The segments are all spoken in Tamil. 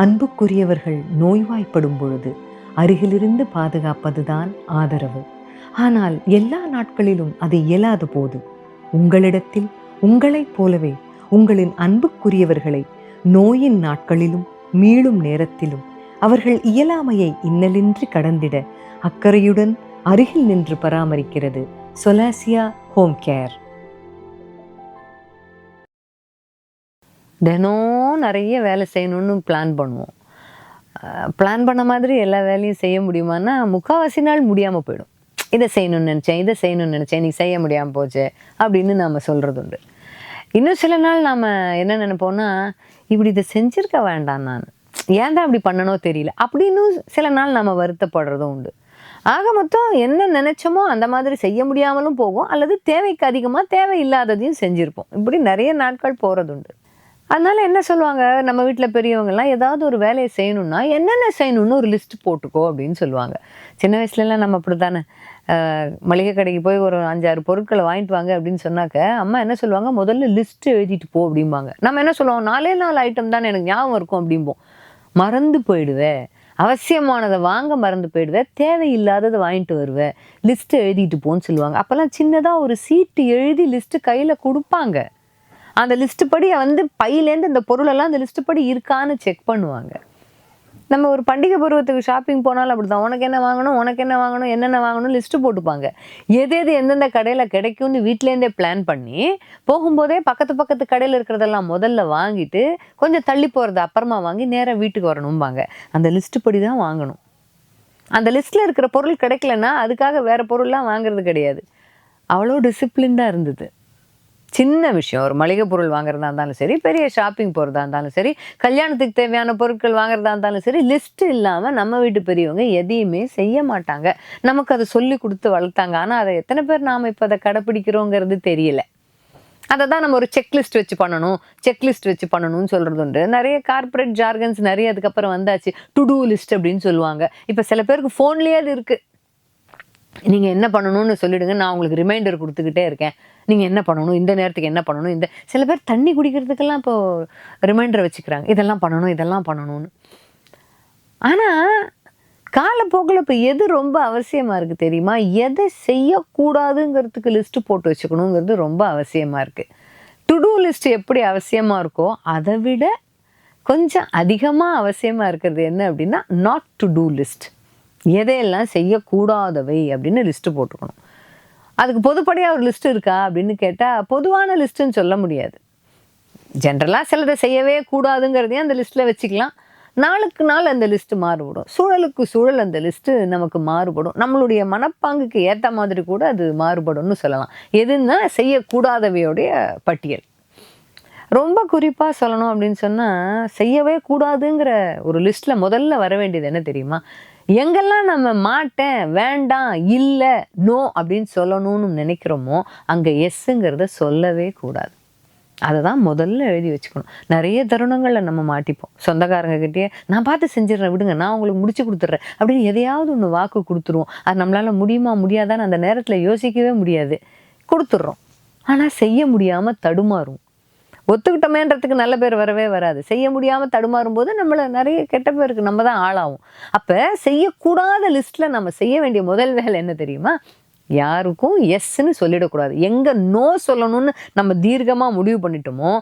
அன்புக்குரியவர்கள் நோய்வாய்ப்படும் பொழுது அருகிலிருந்து பாதுகாப்பதுதான் ஆதரவு. ஆனால் எல்லா நாட்களிலும் அது இயலாத போது உங்களிடத்தில் உங்களைப் போலவே உங்களின் அன்புக்குரியவர்களை நோயின் நாட்களிலும் மீளும் நேரத்திலும் அவர்கள் இயலாமையை இன்னலின்றி கடந்திட அக்கறையுடன் அருகில் நின்று பராமரிக்கிறது சொலாசியா ஹோம் கேர். தினம் நிறைய வேலை செய்யணும்னு பிளான் பண்ணுவோம். பிளான் பண்ண மாதிரி எல்லா வேலையும் செய்ய முடியுமான்னா முக்கால்வாசி நாள் முடியாமல் போயிடும். இதை செய்யணும்னு நினச்சேன், இதை செய்யணும்னு நினச்சேன், இன்னைக்கு செய்ய முடியாமல் போச்சு அப்படின்னு நாம் சொல்கிறது உண்டு. இன்னும் சில நாள் நாம் என்ன நினைப்போம்னா, இப்படி இதை செஞ்சுருக்க வேண்டாம், நான் ஏன் தான் அப்படி பண்ணனோ தெரியல அப்படின்னு சில நாள் நம்ம வருத்தப்படுறதும் உண்டு. ஆக மொத்தம் என்ன நினைச்சோமோ அந்த மாதிரி செய்ய முடியாமலும் போகும், அல்லது தேவைக்கு அதிகமாக தேவையில்லாததையும் செஞ்சுருப்போம். இப்படி நிறைய நாட்கள் போகிறது உண்டு. அதனால என்ன சொல்லுவாங்க, நம்ம வீட்டில் பெரியவங்கலாம் ஏதாவது ஒரு வேலையை செய்யணும்னா என்னென்ன செய்யணும்னு ஒரு லிஸ்ட் போட்டுக்கோ அப்படின்னு சொல்லுவாங்க. சின்ன வயசுலலாம் நம்ம அப்படி தானே, மளிகை கடைக்கு போய் ஒரு 5-6 பொருட்களை வாங்கிட்டு வாங்க அப்படின்னு சொன்னாக்க அம்மா என்ன சொல்லுவாங்க, முதல்ல லிஸ்ட் எழுதிட்டு போ அப்படிம்பாங்க. நம்ம என்ன சொல்லுவோம், 4 ஐட்டம் தானே எனக்கு ஞாபகம் இருக்கும் அப்படிம்போம். மறந்து போயிடுவேன், அவசியமானதை வாங்க மறந்து போயிடுவேன், தேவையில்லாததை வாங்கிட்டு வருவேன், லிஸ்ட்டு எழுதிட்டு போன்னு சொல்லுவாங்க. அப்போல்லாம் சின்னதாக ஒரு சீட்டு எழுதி லிஸ்ட்டு கையில் கொடுப்பாங்க. அந்த லிஸ்ட்டு படி பையிலேருந்து இந்த பொருளெல்லாம் அந்த லிஸ்ட்டு படி இருக்கான்னு செக் பண்ணுவாங்க. நம்ம ஒரு பண்டிகை பருவத்துக்கு ஷாப்பிங் போனாலும் அப்படி தான், உனக்கு என்ன வாங்கணும், உனக்கு என்ன வாங்கணும், என்னென்ன வாங்கணும் லிஸ்ட்டு போட்டுப்பாங்க. எது எந்தெந்த கடையில் கிடைக்கும்னு வீட்டிலேருந்தே பிளான் பண்ணி போகும்போதே பக்கத்து கடையில் இருக்கிறதெல்லாம் முதல்ல வாங்கிட்டு கொஞ்சம் தள்ளி போகிறத அப்புறமா வாங்கி நேராக வீட்டுக்கு வரணும்பாங்க. அந்த லிஸ்ட்டு படி தான் வாங்கணும். அந்த லிஸ்ட்டில் இருக்கிற பொருள் கிடைக்கலன்னா அதுக்காக வேறு பொருள்லாம் வாங்குறது கிடையாது. அவ்வளோ டிசிப்ளின்டாக இருந்தது. சின்ன விஷயம், ஒரு மளிகை பொருள் வாங்குறதா இருந்தாலும் சரி, பெரிய ஷாப்பிங் போகிறதா இருந்தாலும் சரி, கல்யாணத்துக்கு தேவையான பொருட்கள் வாங்குறதா இருந்தாலும் சரி, லிஸ்ட்டு இல்லாமல் நம்ம வீட்டு பெரியவங்க எதையுமே செய்ய மாட்டாங்க. நமக்கு அதை சொல்லி கொடுத்து வளர்த்தாங்க. ஆனால் அதை எத்தனை பேர் நாம் இப்போ அதை கடைப்பிடிக்கிறோங்கிறது தெரியல. அதை தான் நம்ம ஒரு செக்லிஸ்ட் வச்சு பண்ணணும்னு சொல்கிறது உண்டு. நிறைய கார்பரேட் ஜார்கன்ஸ் நிறைய அதுக்கப்புறம் வந்தாச்சு. டு டூ லிஸ்ட் அப்படின்னு சொல்லுவாங்க. இப்போ சில பேருக்கு ஃபோன்லேயே அது இருக்குது. நீங்கள் என்ன பண்ணணும்னு சொல்லிவிடுங்க, நான் உங்களுக்கு ரிமைண்டர் கொடுத்துக்கிட்டே இருக்கேன், நீங்கள் என்ன பண்ணணும், இந்த நேரத்துக்கு என்ன பண்ணணும். சில பேர் தண்ணி குடிக்கிறதுக்கெல்லாம் இப்போது ரிமைண்டர் வச்சுக்கிறாங்க, இதெல்லாம் பண்ணணும்னு. ஆனால் காலப்போக்கில் இப்போ எது ரொம்ப அவசியமாக இருக்குது தெரியுமா, எதை செய்யக்கூடாதுங்கிறதுக்கு லிஸ்ட்டு போட்டு வச்சுக்கணுங்கிறது ரொம்ப அவசியமாக இருக்குது. டு டூ லிஸ்ட் எப்படி அவசியமாக இருக்கோ அதை விட கொஞ்சம் அதிகமாக அவசியமாக இருக்கிறது என்ன அப்படின்னா நாட் டு டூ லிஸ்ட். எதையெல்லாம் செய்யக்கூடாதவை அப்படின்னு லிஸ்ட்டு போட்டுக்கணும். அதுக்கு பொதுப்படையாக ஒரு லிஸ்ட்டு இருக்கா அப்படின்னு கேட்டால் பொதுவான லிஸ்ட்டுன்னு சொல்ல முடியாது. ஜென்ரலாக சிலதை செய்யவே கூடாதுங்கிறதையும் அந்த லிஸ்ட்டில் வச்சுக்கலாம். நாளுக்கு நாள் அந்த லிஸ்ட்டு மாறுபடும், சூழலுக்கு சூழல் அந்த லிஸ்ட்டு நமக்கு மாறுபடும், நம்மளுடைய மனப்பாங்குக்கு ஏற்ற மாதிரி கூட அது மாறுபடும்னு சொல்லலாம். எதுன்னா செய்யக்கூடாதவையோடைய பட்டியல். ரொம்ப குறிப்பாக சொல்லணும் அப்படின்னு சொன்னால், செய்யவே கூடாதுங்கிற ஒரு லிஸ்ட்டில் முதல்ல வர வேண்டியது என்ன தெரியுமா, எங்கெல்லாம் நம்ம மாட்டேன், வேண்டாம், இல்லை, நோ அப்படின்னு சொல்லணும்னு நினைக்கிறோமோ அங்கே எஸ்ஸுங்கிறத சொல்லவே கூடாது. அதை தான் முதல்ல எழுதி வச்சுக்கணும். நிறைய தருணங்களில் நம்ம மாட்டிப்போம். சொந்தக்காரங்ககிட்டயே நான் பார்த்து செஞ்சிடறேன், விடுங்க, நான் உங்களுக்கு முடிச்சு கொடுத்துட்றேன் அப்படின்னு எதையாவது ஒன்று வாக்கு கொடுத்துருவோம். அது நம்மளால் முடியுமா முடியாதான்னு அந்த நேரத்தில் யோசிக்கவே முடியாது, கொடுத்துட்றோம். ஆனால் செய்ய முடியாமல் தடுமாறும். ஒத்துக்கிட்டோமேன்றதுக்கு நல்ல பேர் வரவே வராது. செய்ய முடியாமல் தடுமாறும் போது நம்மளை நிறைய கெட்ட பேருக்கு நம்ம தான் ஆளாகும். அப்போ செய்யக்கூடாத லிஸ்ட்டில் நம்ம செய்ய வேண்டிய முதல் வேலை என்ன தெரியுமா, யாருக்கும் எஸ்ன்னு சொல்லிடக்கூடாது. எங்கே நோ சொல்லணும்னு நம்ம தீர்க்கமாக முடிவு பண்ணிட்டோமோ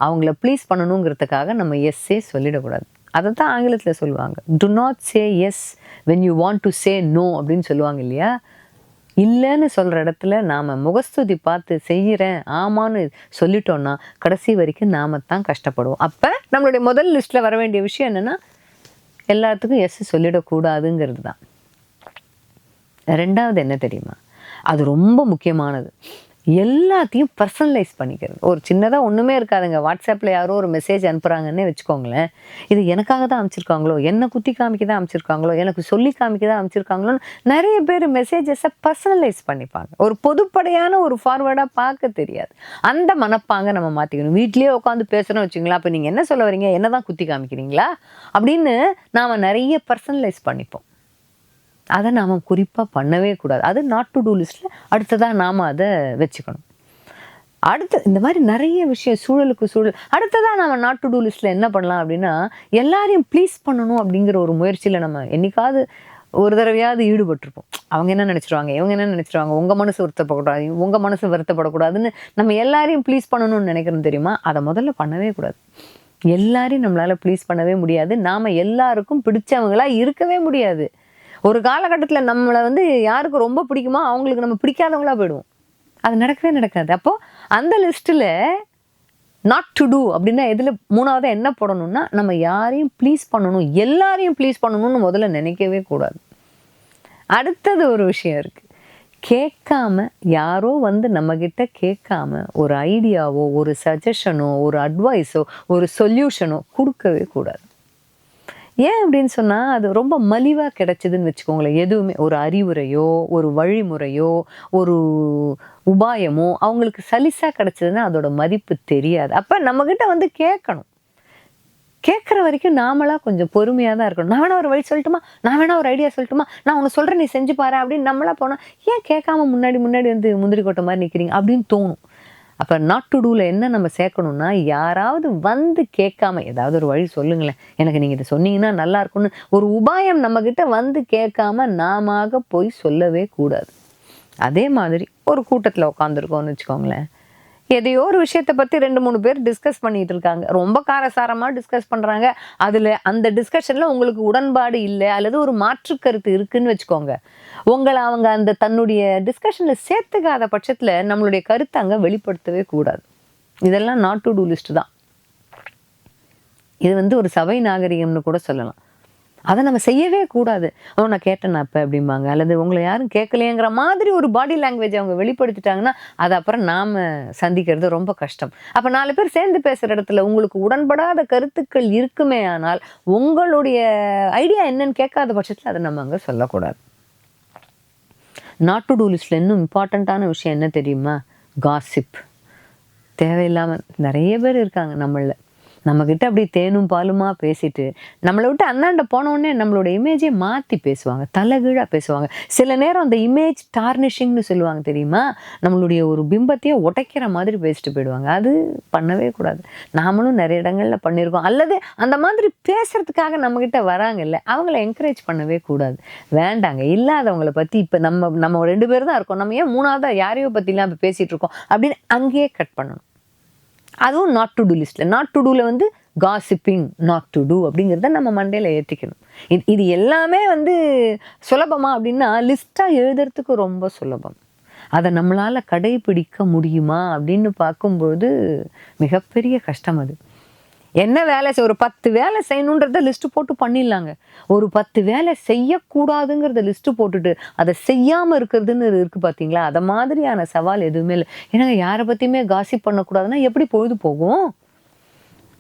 அவங்கள ப்ளீஸ் பண்ணணுங்கிறதுக்காக நம்ம எஸ்ஸே சொல்லிடக்கூடாது. அதை தான் ஆங்கிலத்தில் சொல்லுவாங்க, do not say yes when you want to say no அப்படின்னு சொல்லுவாங்க இல்லையா. இல்லைன்னு சொல்கிற இடத்துல நாம் முகஸ்துதி பார்த்து செய்கிறேன் ஆமான்னு சொல்லிட்டோன்னா கடைசி வரைக்கும் நாம் தான் கஷ்டப்படுவோம். அப்போ நம்மளுடைய முதல் லிஸ்ட்டில் வர வேண்டிய விஷயம் என்னென்னா எல்லாத்துக்கும் எஸ் சொல்லிடக்கூடாதுங்கிறது தான். ரெண்டாவது என்ன தெரியுமா, அது ரொம்ப முக்கியமானது, எல்லாத்தையும் பர்சனலைஸ் பண்ணிக்கிறது. ஒரு சின்னதாக ஒன்றுமே இருக்காதுங்க, வாட்ஸ்அப்பில் யாரோ ஒரு மெசேஜ் அனுப்புகிறாங்கன்னே வச்சுக்கோங்களேன், இது எனக்காக தான் அமைச்சிருக்காங்களோ, என்னை குத்தி காமிக்க தான் அமைச்சிருக்காங்களோ, எனக்கு சொல்லி காமிக்க தான் அமைச்சிருக்காங்களோன்னு நிறைய பேர் மெசேஜஸை பர்சனலைஸ் பண்ணிப்பாங்க. ஒரு பொதுப்படையான ஒரு ஃபார்வேர்டாக பார்க்க தெரியாது. அந்த மனப்பாங்க நம்ம மாற்றிக்கணும். வீட்லேயே உட்காந்து பேசுகிறோம் வச்சுங்களா, அப்போ நீங்கள் என்ன சொல்ல வரீங்க, என்ன தான் குத்தி காமிக்கிறீங்களா அப்படின்னு நாம் நிறைய பர்சனலைஸ் பண்ணிப்போம். அதை நாம் குறிப்பாக பண்ணவே கூடாது. அது நாட் டு டூ லிஸ்ட்டில் அடுத்ததாக நாம் அதை வச்சுக்கணும். அடுத்து இந்த மாதிரி நிறைய விஷயம் சூழலுக்கு சூழல். அடுத்ததான் நம்ம நாட் டு டூ லிஸ்ட்ல என்ன பண்ணலாம் அப்படின்னா, எல்லாரையும் ப்ளீஸ் பண்ணணும் அப்படிங்கிற ஒரு முயற்சியில நம்ம என்னைக்காவது ஒரு தடவையாவது ஈடுபட்டிருப்போம். அவங்க என்ன நினைச்சிருவாங்க, இவங்க என்ன நினைச்சிருவாங்க, உங்க மனசு வருத்தப்படக்கூடாது, உங்க மனசு வருத்தப்படக்கூடாதுன்னு நம்ம எல்லாரையும் ப்ளீஸ் பண்ணணும்னு நினைக்கிறோம் தெரியுமா? அதை முதல்ல பண்ணவே கூடாது. எல்லாரையும் நம்மளால ப்ளீஸ் பண்ணவே முடியாது. நாம எல்லாருக்கும் பிடிச்சவங்களா இருக்கவே முடியாது. ஒரு காலகட்டத்துல நம்மளை வந்து யாருக்கு ரொம்ப பிடிக்குமோ அவங்களுக்கு நம்ம பிடிக்காதவங்களா போயிடுவோம். அது நடக்கவே நடக்காது. அப்போ அந்த லிஸ்ட்ல நாட் டு டூ அப்படின்னா எதுல 3ஆவது என்ன போடணும்னா, நம்ம யாரையும் ப்ளீஸ் பண்ணணும், எல்லாரையும் ப்ளீஸ் பண்ணணும்னு முதல்ல நினைக்கவே கூடாது. அடுத்தது ஒரு விஷயம் இருக்கு. கேட்காம, யாரோ வந்து நம்மகிட்ட கேட்காம ஒரு ஐடியாவோ, ஒரு சஜஷனோ, ஒரு அட்வைஸோ, ஒரு சொல்யூஷனோ கொடுக்கவே கூடாது. ஏன் அப்படின்னு சொன்னா, அது ரொம்ப மலிவா கிடைச்சதுன்னு வச்சுக்கோங்களேன். எதுவுமே ஒரு அறிவுரையோ, ஒரு வழிமுறையோ, ஒரு உபாயமோ அவங்களுக்கு சலிசா கிடைச்சதுன்னா அதோட மதிப்பு தெரியாது. அப்ப நம்மகிட்ட வந்து கேட்கணும். கேட்குற வரைக்கும் நாமளா கொஞ்சம் பொறுமையா தான் இருக்கணும். நான் வேணா ஒரு வழி சொல்லட்டுமா? நான் வேணா ஒரு ஐடியா சொல்லட்டுமா? நான் ஒண்ணு சொல்றேன், நீ செஞ்சு பாரு அப்படின்னு நம்மளா போனா, ஏன் கேட்காம முன்னாடி முன்னாடி வந்து முந்திரி கொட்டை மாதிரி நிக்கிறீங்க அப்படின்னு தோணும். அப்ப நாட் டு டூல என்ன நம்ம சேர்க்கணும்னா, யாராவது வந்து கேட்காம ஏதாவது ஒரு வழி சொல்லுங்களேன், எனக்கு நீங்க இதை சொன்னீங்கன்னா நல்லா இருக்கும்னு ஒரு உபாயம் நம்ம கிட்ட வந்து கேட்காம நாமாக போய் சொல்லவே கூடாது. அதே மாதிரி ஒரு கூட்டத்துல உட்காந்துருக்கோம்னு வச்சுக்கோங்களேன். எதையோ ஒரு விஷயத்தை பத்தி 2-3 பேர் டிஸ்கஸ் பண்ணிட்டு இருக்காங்க. ரொம்ப காரசாரமா டிஸ்கஸ் பண்றாங்க. அதுல அந்த டிஸ்கஷன்ல உங்களுக்கு உடன்பாடு இல்லை அல்லது ஒரு மாற்று கருத்து இருக்குன்னு வச்சுக்கோங்க. உங்களை அவங்க அந்த தன்னுடைய டிஸ்கஷன்ல சேர்த்துக்காத பட்சத்துல நம்மளுடைய கருத்தை அங்க வெளிப்படுத்தவே கூடாது. இதெல்லாம் நாட் டு டூ லிஸ்ட் தான். இது வந்து ஒரு சபை நாகரிகம்னு கூட சொல்லலாம். அதை நம்ம செய்யவே கூடாது. நான் கேட்டேன் அப்ப அப்படிம்பாங்க. அல்லது உங்களை யாரும் கேட்கலையேங்கிற மாதிரி ஒரு பாடி லாங்குவேஜ் அவங்க வெளிப்படுத்திட்டாங்கன்னா, அது அப்புறம் நாம சந்திக்கிறது ரொம்ப கஷ்டம். அப்ப 4 பேர் சேர்ந்து பேசுற இடத்துல உங்களுக்கு உடன்படாத கருத்துக்கள் இருக்குமே ஆனால், உங்களுடைய ஐடியா என்னன்னு கேட்காத பட்சத்துல அதை நம்ம அங்க சொல்லக்கூடாது. நாட் டு டூ லிஸ்ட்ல இன்னும் இம்பார்ட்டண்ட்டான விஷயம் என்ன தெரியுமா? காசிப். தேவையில்லாம நிறைய பேர் இருக்காங்க நம்மள. நம்மக்கிட்ட அப்படி தேனும் பாலுமா பேசிட்டு நம்மளை விட்டு அந்தாண்ட போனோடனே நம்மளோட இமேஜை மாற்றி பேசுவாங்க, தலைகீழாக பேசுவாங்க. சில நேரம் அந்த இமேஜ் டார்னிஷிங்னு சொல்லுவாங்க தெரியுமா? நம்மளுடைய ஒரு பிம்பத்தையே உடைக்கிற மாதிரி பேசிட்டு போயிடுவாங்க. அது பண்ணவே கூடாது. நாமளும் நிறைய இடங்கள்ல பண்ணியிருக்கோம். அல்லது அந்த மாதிரி பேசுறதுக்காக நம்மக்கிட்ட வராங்கல்ல, அவங்கள என்கரேஜ் பண்ணவே கூடாது. வேண்டாங்க, இல்லாதவங்களை பற்றி இப்போ நம்ம 2 பேர் தான் இருக்கோம், நம்ம ஏன் 3ஆவதா யாரையோ பற்றிலாம் இப்போ பேசிகிட்டு இருக்கோம் அப்படின்னு அங்கேயே கட் பண்ணணும். அதுவும் நாட் டு டூ லிஸ்ட்ல. நாட் டு டூல வந்து காசிப்பிங் நாட் டு டூ அப்படிங்கிறத நம்ம மண்டையில ஏற்றிக்கணும். இது எல்லாமே வந்து சுலபமா அப்படின்னா, லிஸ்டா எழுதுறதுக்கு ரொம்ப சுலபம். அதை நம்மளால கடைபிடிக்க முடியுமா அப்படின்னு பார்க்கும்போது மிகப்பெரிய கஷ்டம் அது. என்ன வேலை ஒரு 10 வேலை செய்யணுன்றத லிஸ்ட் போட்டு பண்ணிடலாங்க. ஒரு 10 வேலை செய்யக்கூடாதுங்கிறத லிஸ்ட் போட்டுட்டு அதை செய்யாம இருக்கிறதுன்னு இருக்கு பார்த்தீங்களா? அதை மாதிரியான சவால் எதுவுமே இல்லை. ஏன்னா யாரை பத்தியுமே காசிப் பண்ணக்கூடாதுன்னா எப்படி பொழுது போகும்?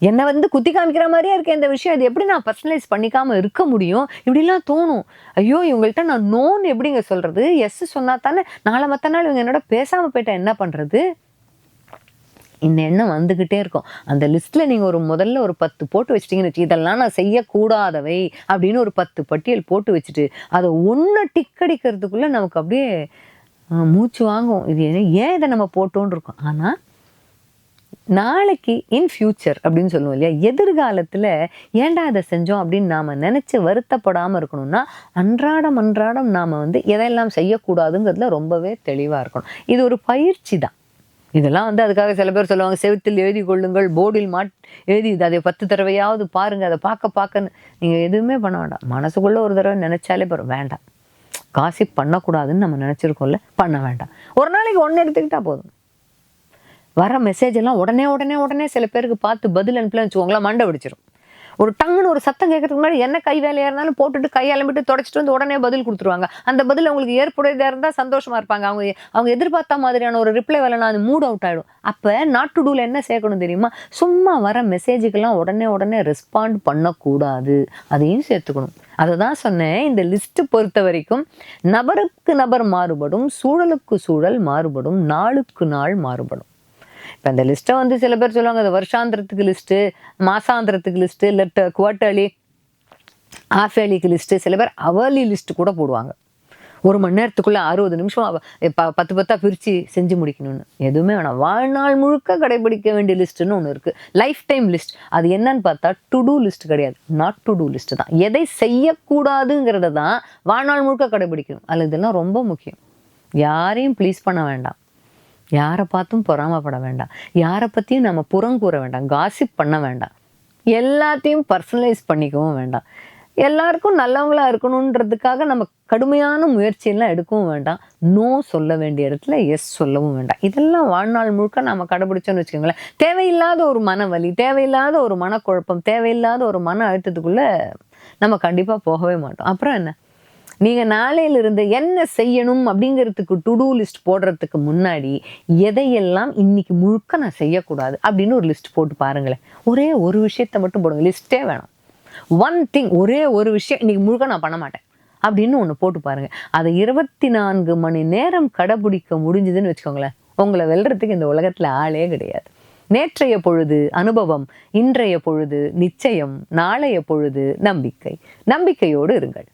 என்னை வந்து குத்தி காமிக்கிற மாதிரியே இருக்க இந்த விஷயம், இது எப்படி நான் பர்சனலைஸ் பண்ணிக்காம இருக்க முடியும்? இப்படிலாம் தோணும். ஐயோ, இவங்கள்ட்ட நான் நோன்னு எப்படிங்க சொல்றது? எஸ் சொன்னா தானே நாளை மற்ற நாள் இவங்க என்னோட பேசாம போயிட்டா என்ன பண்றது? இந்த எண்ணம் வந்துகிட்டே இருக்கும். அந்த லிஸ்ட்ல நீங்க முதல்ல ஒரு 10 போட்டு வச்சிட்டீங்கன்னு வச்சு, இதெல்லாம் நான் செய்யக்கூடாதவை அப்படின்னு ஒரு 10 பட்டியல் போட்டு வச்சுட்டு, அதை ஒன்று டிக் அடிக்கிறதுக்குள்ள நமக்கு அப்படியே மூச்சு வாங்கும். இது ஏன் இதை நம்ம போட்டோன்னு இருக்கும். ஆனா நாளைக்கு இன் ஃபியூச்சர் அப்படின்னு சொல்லுவோம் இல்லையா, எதிர்காலத்துல ஏன்டா அதை செஞ்சோம் அப்படின்னு நாம நினைச்சு வருத்தப்படாம இருக்கணும்னா, அன்றாடம் அன்றாடம் நாம வந்து எதையெல்லாம் செய்யக்கூடாதுங்கிறதுல ரொம்பவே தெளிவா இருக்கணும். இது ஒரு பயிற்சி தான். இதெல்லாம் வந்து அதுக்காக சில பேர் சொல்லுவாங்க, செவுத்தில் எழுதி கொள்ளுங்கள், போர்டில் எழுதி அதை 10 தடவையாவது பாருங்க, அதை பார்க்கன்னு. நீங்கள் எதுவுமே பண்ண வேண்டாம். மனசுக்குள்ள ஒரு தடவை நினைச்சாலே வேண்டாம். காசிப் பண்ணக்கூடாதுன்னு நம்ம நினைச்சிருக்கோம்ல, பண்ண வேண்டாம். ஒரு நாளைக்கு 1 எடுத்துக்கிட்டா போதும். வர மெசேஜ் எல்லாம் உடனே சில பேருக்கு பார்த்து பதில் அனுப்பலன்னு வச்சுக்கோங்களேன், மண்டை வெடிச்சிடும். ஒரு டங்குன்னு ஒரு சத்தம் கேட்கறதுக்கு முன்னாடி என்ன கை வேலையா இருந்தாலும் போட்டுட்டு கையாலம்பிட்டு தொடச்சிட்டு வந்து உடனே பதில் கொடுத்துருவாங்க. அந்த பதில் அவங்களுக்கு ஏற்புடையதா இருந்தால் சந்தோஷமா இருப்பாங்க. அவங்க எதிர்பார்த்த மாதிரியான ஒரு ரிப்ளை வரலன்னா அது மூட் அவுட் ஆயிடும். அப்ப நாட் டு டூல என்ன சேர்க்கணும் தெரியுமா? சும்மா வர மெசேஜுக்கெல்லாம் உடனே ரெஸ்பாண்ட் பண்ணக்கூடாது. அதையும் சேர்த்துக்கணும். அதை தான் சொன்னேன். இந்த லிஸ்ட் பொறுத்த வரைக்கும் நபருக்கு நபர் மாறுபடும், சூழலுக்கு சூழல் மாறுபடும், நாளுக்கு நாள் மாறுபடும். இப்போ இந்த லிஸ்ட்டை வந்து சில பேர் சொல்லுவாங்க, அது வருஷாந்திரத்துக்கு லிஸ்ட்டு, மாசாந்திரத்துக்கு லிஸ்ட்டு, இல்லை குவார்ட்டர்லி, ஹாஃப் ஏர்லிக்கு லிஸ்ட்டு, சில பேர் அவர்லி லிஸ்ட்டு கூட போடுவாங்க. 1 மணி நேரத்துக்குள்ள 60 நிமிஷம் 10 10 பிரித்து செஞ்சு முடிக்கணும்னு எதுவுமே வேணாம். வாழ்நாள் முழுக்க கடைபிடிக்க வேண்டிய லிஸ்ட்டுன்னு ஒன்று இருக்குது, லைஃப் டைம் லிஸ்ட். அது என்னன்னு பார்த்தா டு டூ லிஸ்ட் கிடையாது, நாட் டு டூ லிஸ்ட் தான். எதை செய்யக்கூடாதுங்கிறத தான் வாழ்நாள் முழுக்க கடைபிடிக்கணும். அதில் இதெல்லாம் ரொம்ப முக்கியம். யாரையும் ப்ளீஸ் பண்ண வேண்டாம், யாரை பார்த்தும் பொறாமப்பட வேண்டாம், யாரை பற்றியும் நம்ம புறங்கூற வேண்டாம், காசிப் பண்ண வேண்டாம், எல்லாத்தையும் பர்சனலைஸ் பண்ணிக்கவும் வேண்டாம், எல்லாருக்கும் நல்லவங்களா இருக்கணுன்றதுக்காக நம்ம கடுமையான முயற்சியெல்லாம் எடுக்கவும் வேண்டாம், நோ சொல்ல வேண்டிய இடத்துல எஸ் சொல்லவும் வேண்டாம். இதெல்லாம் வாழ்நாள் முழுக்க நம்ம கடைபிடிச்சோன்னு வச்சுக்கோங்களேன், தேவையில்லாத ஒரு மனவலி, தேவையில்லாத ஒரு மனக்குழப்பம், தேவையில்லாத ஒரு மன அழுத்தத்துக்குள்ளே நம்ம கண்டிப்பாக போகவே மாட்டோம். அப்புறம் என்ன, நீங்கள் நாளையிலிருந்து என்ன செய்யணும் அப்படிங்கிறதுக்கு டு டூ லிஸ்ட் போடுறதுக்கு முன்னாடி எதையெல்லாம் இன்னைக்கு முழுக்க நான் செய்யக்கூடாது அப்படின்னு ஒரு லிஸ்ட் போட்டு பாருங்களேன். ஒரே ஒரு விஷயத்தை மட்டும் போடுங்க, லிஸ்ட்டே வேணாம். ஒன் திங், ஒரே ஒரு விஷயம் இன்னைக்கு முழுக்க நான் பண்ண மாட்டேன் அப்படின்னு ஒன்று போட்டு பாருங்க. அதை 24 மணி நேரம் கடைபிடிக்க முடிஞ்சுதுன்னு வச்சுக்கோங்களேன், உங்களை வெல்றதுக்கு இந்த உலகத்தில் ஆளே கிடையாது. நேற்றைய பொழுது அனுபவம், இன்றைய பொழுது நிச்சயம், நாளைய பொழுது நம்பிக்கை. நம்பிக்கையோடு இருங்கள்.